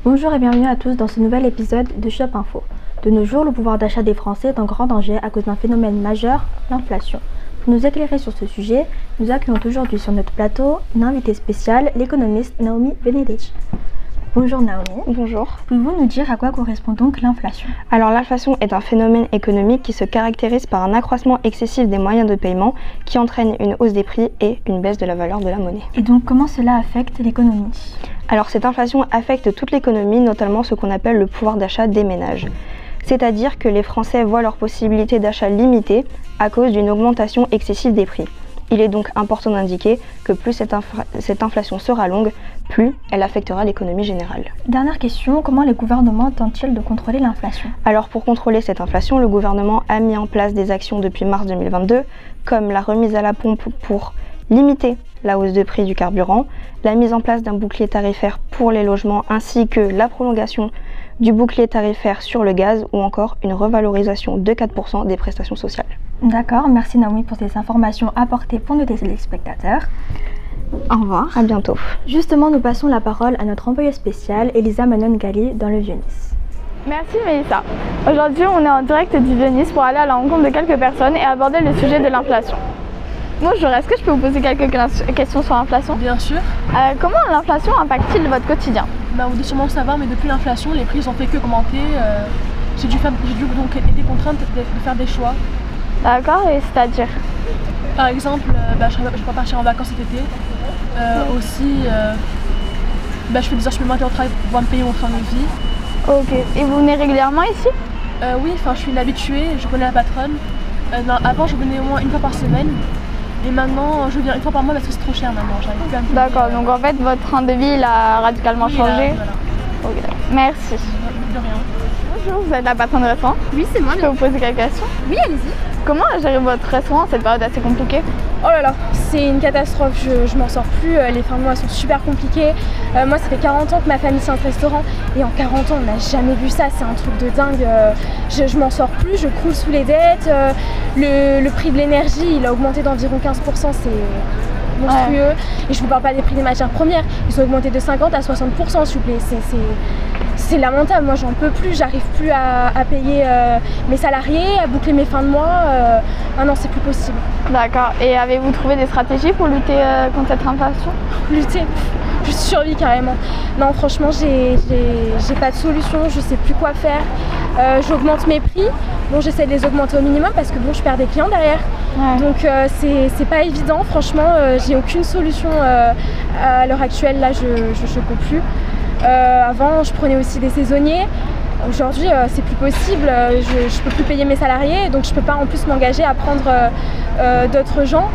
Bonjour et bienvenue à tous dans ce nouvel épisode de Shop Info. De nos jours, le pouvoir d'achat des Français est en grand danger à cause d'un phénomène majeur, l'inflation. Pour nous éclairer sur ce sujet, nous accueillons aujourd'hui sur notre plateau une invitée spéciale, l'économiste Naomi Benedict. Bonjour Naomi. Bonjour. Pouvez-vous nous dire à quoi correspond donc l'inflation? Alors l'inflation est un phénomène économique qui se caractérise par un accroissement excessif des moyens de paiement qui entraîne une hausse des prix et une baisse de la valeur de la monnaie. Et donc comment cela affecte l'économie? Alors cette inflation affecte toute l'économie, notamment ce qu'on appelle le pouvoir d'achat des ménages. C'est-à-dire que les Français voient leurs possibilités d'achat limitées à cause d'une augmentation excessive des prix. Il est donc important d'indiquer que plus cette inflation sera longue, plus elle affectera l'économie générale. Dernière question, comment les gouvernements tentent-ils de contrôler l'inflation? Alors pour contrôler cette inflation, le gouvernement a mis en place des actions depuis mars 2022, comme la remise à la pompe pour limiter la hausse de prix du carburant, la mise en place d'un bouclier tarifaire pour les logements ainsi que la prolongation du bouclier tarifaire sur le gaz ou encore une revalorisation de 4% des prestations sociales. D'accord, merci Naomi pour ces informations apportées pour nos téléspectateurs. Au revoir. À bientôt. Justement, nous passons la parole à notre envoyée spéciale, Elisa Manon-Gali, dans le Vieux-Nice. Merci Mélissa. Aujourd'hui, on est en direct du Vieux-Nice pour aller à la rencontre de quelques personnes et aborder le sujet de l'inflation. Bonjour, est-ce que je peux vous poser quelques questions sur l'inflation? Bien sûr. Comment l'inflation impacte-t-il votre quotidien? Vous devez sûrement le savoir, mais depuis l'inflation, les prix n'ont fait que augmenter. J'ai dû donc été contrainte de faire des choix. D'accord, et c'est-à-dire? Par exemple, je ne vais pas partir en vacances cet été. Je fais des heures supplémentaires au travail pour pouvoir me payer mon train de vie. Ok, et vous venez régulièrement ici? Oui, je suis une habituée, je connais la patronne. Avant, je venais au moins une fois par semaine. Et maintenant, je viens une fois par mois parce que c'est trop cher maintenant. D'accord, donc en fait, votre train de vie il a radicalement changé. Voilà. Okay. Merci. De rien. Bonjour, vous êtes la patronne de restaurant? Oui, c'est moi. Je peux vous poser quelques questions? Oui, allez-y. Comment gérer votre restaurant en cette période assez compliquée? Oh là là, c'est une catastrophe, je m'en sors plus, les fins de mois sont super compliquées. Moi ça fait 40 ans que ma famille tient ce restaurant et en 40 ans on n'a jamais vu ça, c'est un truc de dingue. Je m'en sors plus, je croule sous les dettes, le prix de l'énergie il a augmenté d'environ 15%, c'est monstrueux. Ouais. Et je vous parle pas des prix des matières premières, ils ont augmenté de 50 à 60% s'il vous plaît. C'est lamentable, moi j'en peux plus, j'arrive plus à payer mes salariés, à boucler mes fins de mois. Ah non, c'est plus possible. D'accord, et avez-vous trouvé des stratégies pour lutter contre cette inflation? Lutter? Je survis carrément. Non, franchement, j'ai pas de solution, je sais plus quoi faire. J'augmente mes prix, bon j'essaie de les augmenter au minimum parce que bon je perds des clients derrière. Ouais. Donc c'est pas évident, franchement, j'ai aucune solution à l'heure actuelle, là je peux plus. Avant, je prenais aussi des saisonniers. Aujourd'hui, c'est plus possible. Je peux plus payer mes salariés, donc je peux pas en plus m'engager à prendre d'autres gens.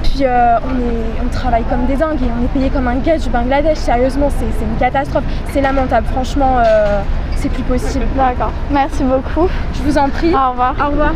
Puis on travaille comme des dingues et on est payé comme un gars du Bangladesh. Sérieusement, c'est une catastrophe. C'est lamentable. Franchement, c'est plus possible. D'accord. Merci beaucoup. Je vous en prie. Au revoir. Au revoir.